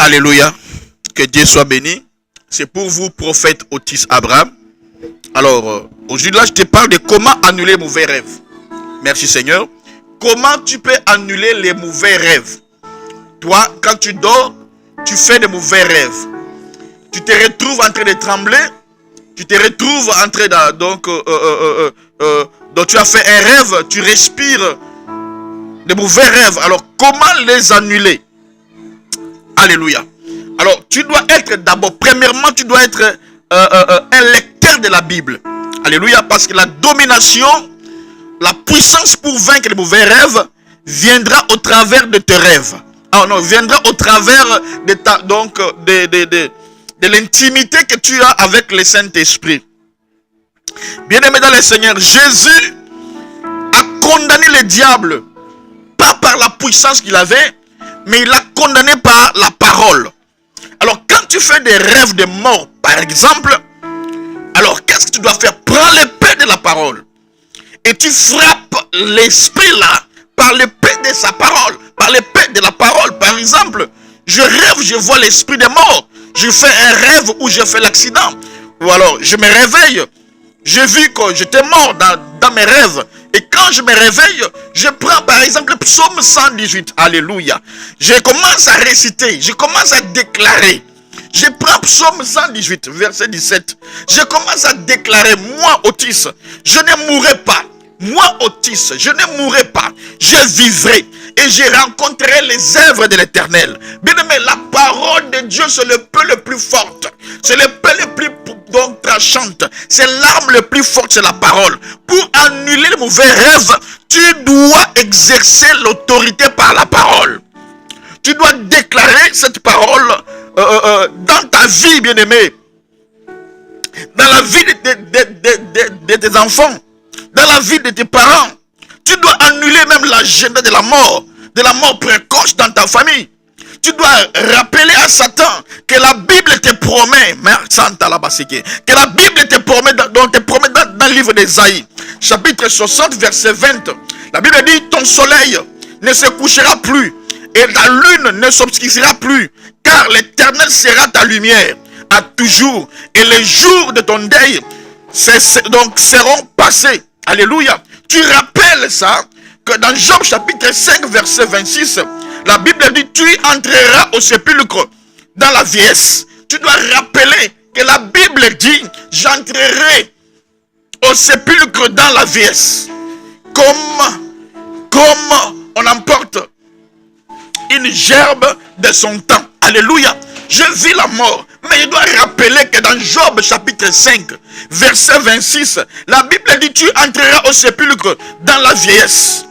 Alléluia. Que Dieu soit béni. C'est pour vous, prophète Otis Abraham. Alors, aujourd'hui, là, je te parle de comment annuler les mauvais rêves. Merci Seigneur. Comment tu peux annuler les mauvais rêves? Toi, quand tu dors, tu fais des mauvais rêves. Tu te retrouves en train de trembler. Tu te retrouves en train de... Donc tu as fait un rêve, tu respires des mauvais rêves. Alors, comment les annuler? Alléluia. Alors, tu dois être d'abord, premièrement, tu dois être un lecteur de la Bible. Alléluia. Parce que la domination, la puissance pour vaincre les mauvais rêves viendra au travers de tes rêves. Ah non, viendra au travers de ta, donc, de l'intimité que tu as avec le Saint-Esprit. Bien-aimé dans le Seigneur, Jésus a condamné le diable, pas par la puissance qu'il avait, mais il l'a condamné par la parole. Alors, quand tu fais des rêves de mort, par exemple, alors qu'est-ce que tu dois faire? Prends l'épée de la parole et tu frappes l'esprit là par l'épée de sa parole, par l'épée de la parole. Par exemple, je rêve, je vois l'esprit des morts. Je fais un rêve où j'ai fait l'accident. Ou alors, je me réveille. J'ai vu que j'étais mort dans mes rêves. Et quand je me réveille, je prends par exemple le psaume 118. Alléluia. Je commence à réciter. Je commence à déclarer. Je prends psaume 118, verset 17. Je commence à déclarer, moi Otis, je ne mourrai pas. Moi Otis, je ne mourrai pas. Je vivrai. Et je rencontrerai les œuvres de l'Éternel. Bien aimé, la parole de Dieu, c'est le peu le plus forte. C'est le peu le plus donc tranchante. C'est l'arme le plus forte, c'est la parole. Pour annuler les mauvais rêves, tu dois exercer l'autorité par la parole. Tu dois déclarer cette parole dans ta vie, bien aimé. Dans la vie de tes enfants. Dans la vie de tes parents. Tu dois annuler même l'agenda de la mort précoce dans ta famille. Tu dois rappeler à Satan que la Bible te promet, que la Bible te promet dans le livre d'Ésaïe, chapitre 60, verset 20. La Bible dit, ton soleil ne se couchera plus et la lune ne s'obscurcira plus, car l'Éternel sera ta lumière à toujours et les jours de ton deuil seront passés. Alléluia. Tu rappelles ça, que dans Job chapitre 5 verset 26, la Bible dit, tu entreras au sépulcre dans la vieillesse. Tu dois rappeler que la Bible dit, j'entrerai au sépulcre dans la vieillesse. Comme on emporte une gerbe de son temps. Alléluia. Je vis la mort. Mais je dois rappeler que dans Job chapitre 5, verset 26, la Bible dit, tu entreras au sépulcre dans la vieillesse.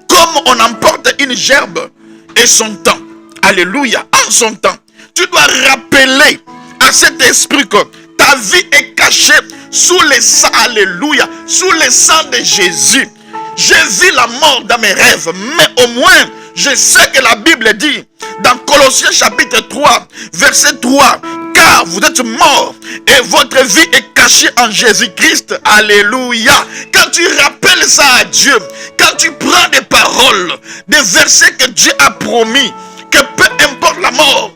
Comme on emporte une gerbe et son temps. Alléluia. En son temps. Tu dois rappeler à cet esprit que ta vie est cachée sous le sang. Alléluia. Sous le sang de Jésus. Je vis la mort dans mes rêves. Mais au moins, je sais que la Bible dit dans Colossiens chapitre 3, verset 3, car vous êtes morts et votre vie est cachée en Jésus-Christ. Alléluia. Quand tu rappelles ça à Dieu, quand tu prends des paroles, des versets que Dieu a promis, que peu importe la mort,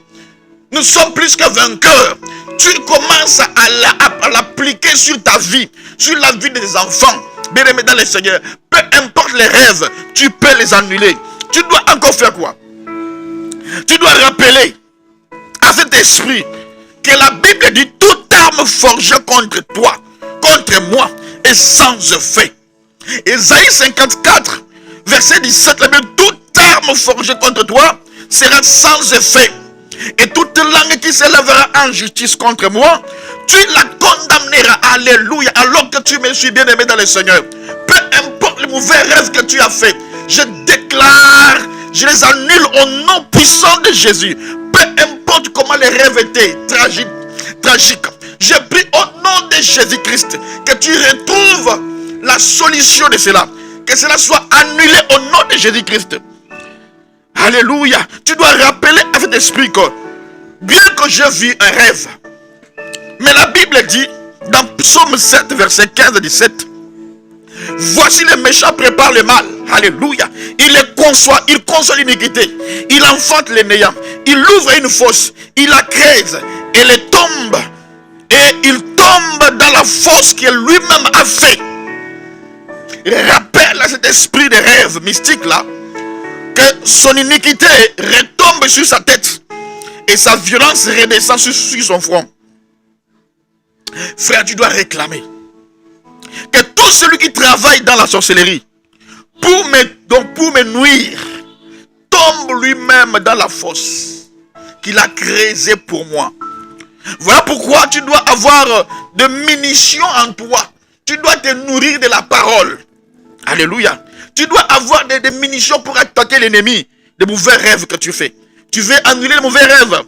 nous sommes plus que vainqueurs. Tu commences à l'appliquer sur ta vie, sur la vie des enfants. Bien aimé dans le Seigneur, peu importe les rêves, tu peux les annuler. Tu dois encore faire quoi? Tu dois rappeler à cet esprit que la Bible dit, toute arme forgée contre toi, contre moi, est sans effet. Ésaïe 54, verset 17, la Bible dit, toute arme forgée contre toi sera sans effet. Et toute langue qui s'élèvera en justice contre moi, tu la condamneras. Alléluia. Alors que tu me suis bien aimé dans le Seigneur. Peu importe les mauvais rêves que tu as fait, je déclare, je les annule au nom puissant de Jésus. Peu importe comment les rêves étaient tragiques. Je prie au nom de Jésus-Christ que tu retrouves la solution de cela. Que cela soit annulé au nom de Jésus-Christ. Alléluia. Tu dois rappeler à cet esprit que bien que je vis un rêve, mais la Bible dit dans Psaume 7 verset 15 et 17, voici les méchants préparent le mal. Alléluia. Il les conçoit, il conçoit l'iniquité, il enfante les néants, il ouvre une fosse, il la creuse, elle tombe, et il tombe dans la fosse qu'il lui-même a fait. Il rappelle à cet esprit de rêve mystique là, que son iniquité retombe sur sa tête, et sa violence redescend sur son front. Frère, tu dois réclamer que tout celui qui travaille dans la sorcellerie, pour me nuire, tombe lui-même dans la fosse qu'il a creusée pour moi. Voilà pourquoi tu dois avoir de munitions en toi. Tu dois te nourrir de la parole. Alléluia. Tu dois avoir des munitions pour attaquer l'ennemi, des mauvais rêves que tu fais. Tu veux annuler les mauvais rêves.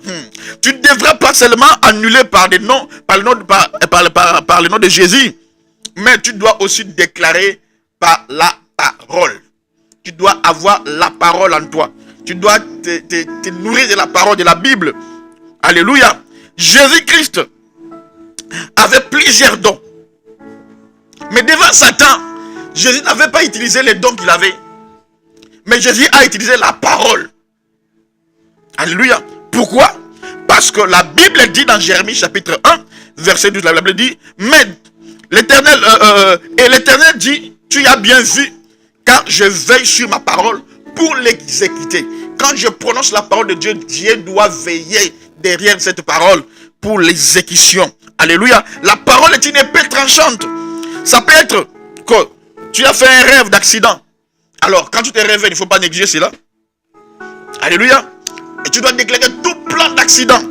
Tu ne devrais pas seulement annuler par le nom de Jésus, mais tu dois aussi déclarer par la parole. Tu dois avoir la parole en toi. Tu dois te nourrir de la parole de la Bible. Alléluia. Jésus-Christ avait plusieurs dons. Mais devant Satan, Jésus n'avait pas utilisé les dons qu'il avait. Mais Jésus a utilisé la parole. Alléluia. Pourquoi? Parce que la Bible dit dans Jérémie chapitre 1, verset 12, la Bible dit, mais l'Éternel, l'Éternel dit, tu as bien vu, car je veille sur ma parole pour l'exécuter. Quand je prononce la parole de Dieu, Dieu doit veiller derrière cette parole pour l'exécution. Alléluia. La parole est une épée tranchante. Ça peut être que tu as fait un rêve d'accident. Alors, quand tu te réveilles, il ne faut pas négliger cela. Alléluia. Et tu dois déclarer tout plan d'accident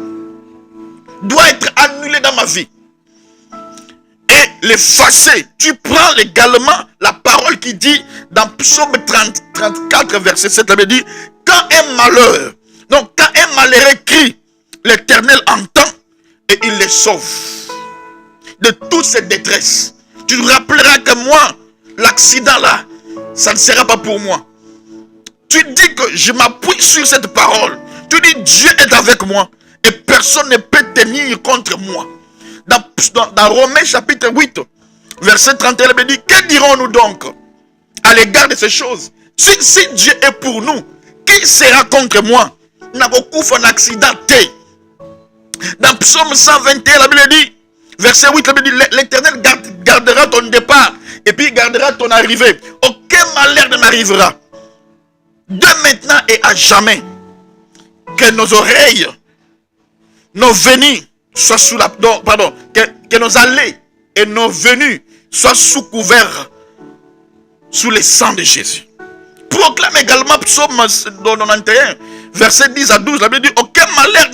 doit être annulé dans ma vie. Et l'effacer. Tu prends également la parole qui dit dans Psaume 34, verset 7, elle dit, quand un malheur, donc quand un malheureux crie, l'Éternel entend et il les sauve de toutes ces détresses. Tu te rappelleras que moi, l'accident là, ça ne sera pas pour moi. Tu dis que je m'appuie sur cette parole. Tu dis Dieu est avec moi et personne ne peut tenir contre moi. Dans Romains chapitre 8, verset 31, il dit, que dirons-nous donc à l'égard de ces choses? Si Dieu est pour nous, qui sera contre moi? N'a beaucoup fait un accident. Dans Psaume 121, la Bible dit, verset 8, la Bible dit, l'Éternel gardera ton départ et puis gardera ton arrivée. Aucun malheur ne m'arrivera. De maintenant et à jamais, que nos oreilles, nos venues soient sous la... Non, pardon, que nos allées et nos venues soient sous couvert, sous le sang de Jésus. Proclame également Psaume 91, verset 10 à 12, la Bible dit, aucun malheur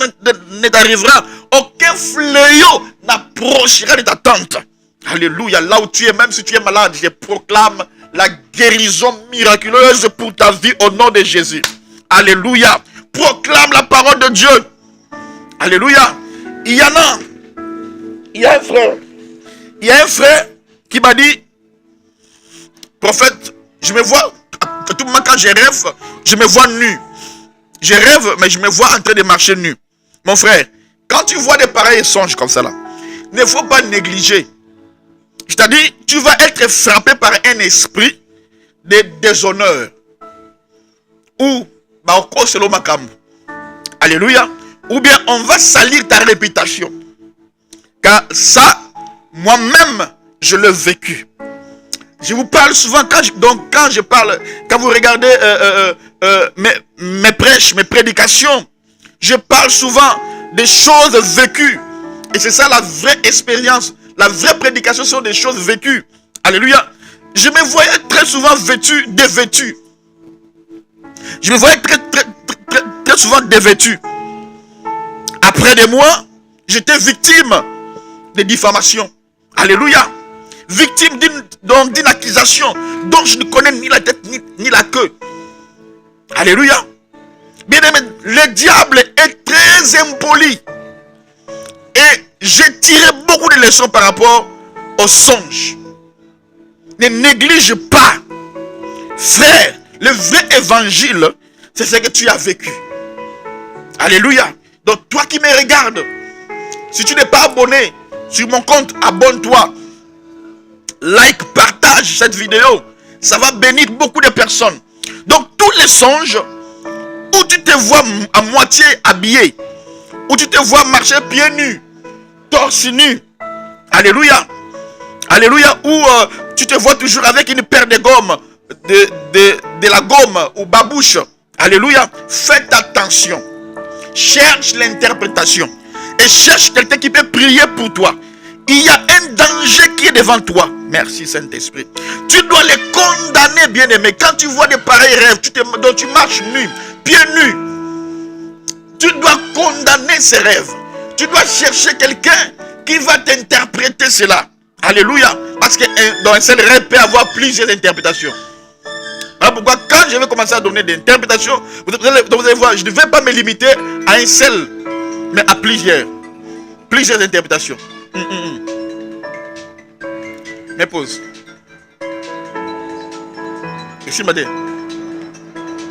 ne t'arrivera, aucun fléau n'approchera de ta tente. Alléluia, là où tu es, même si tu es malade, je proclame la guérison miraculeuse pour ta vie au nom de Jésus. Alléluia. Proclame la parole de Dieu. Alléluia. Il y a un frère qui m'a dit, prophète, je me vois, à tout moment quand je rêve, je me vois nu. Je rêve, mais je me vois en train de marcher nu. Mon frère, quand tu vois des pareils songes comme ça là, il ne faut pas négliger. C'est-à-dire, tu vas être frappé par un esprit de déshonneur. Ou, alléluia. Ou bien, on va salir ta réputation. Car ça, moi-même, je l'ai vécu. Je vous parle souvent, quand vous regardez mes prêches, mes prédications, je parle souvent des choses vécues. Et c'est ça la vraie expérience. La vraie prédication sont des choses vécues. Alléluia. Je me voyais très souvent dévêtu. Je me voyais très souvent dévêtu. Après des mois, j'étais victime de diffamation. Alléluia. Victime d'une accusation dont je ne connais ni la tête ni la queue. Alléluia. Bien aimé, le diable est très impoli. Et j'ai tiré beaucoup de leçons par rapport aux songes. Ne néglige pas. Frère, le vrai évangile, c'est ce que tu as vécu. Alléluia. Donc toi qui me regardes, si tu n'es pas abonné sur mon compte, abonne-toi. Like, partage cette vidéo. Ça va bénir beaucoup de personnes. Donc tous les songes où tu te vois à moitié habillé, où tu te vois marcher pieds nus, torse nu. Alléluia. Alléluia. Où tu te vois toujours avec une paire de gomme, de la gomme ou babouche. Alléluia. Faites attention. Cherche l'interprétation. Et cherche quelqu'un qui peut prier pour toi. Il y a un danger qui est devant toi. Merci Saint-Esprit. Tu dois les condamner, bien-aimé. Quand tu vois des pareils rêves, dont tu marches nu, pieds nus, tu dois condamner ces rêves. Tu dois chercher quelqu'un qui va t'interpréter cela. Alléluia. Parce que dans un seul rêve peut avoir plusieurs interprétations. Voilà pourquoi quand je vais commencer à donner des interprétations, vous allez voir, je ne vais pas me limiter à un seul, mais à plusieurs. Plusieurs interprétations. Mais pause. Ici, madame.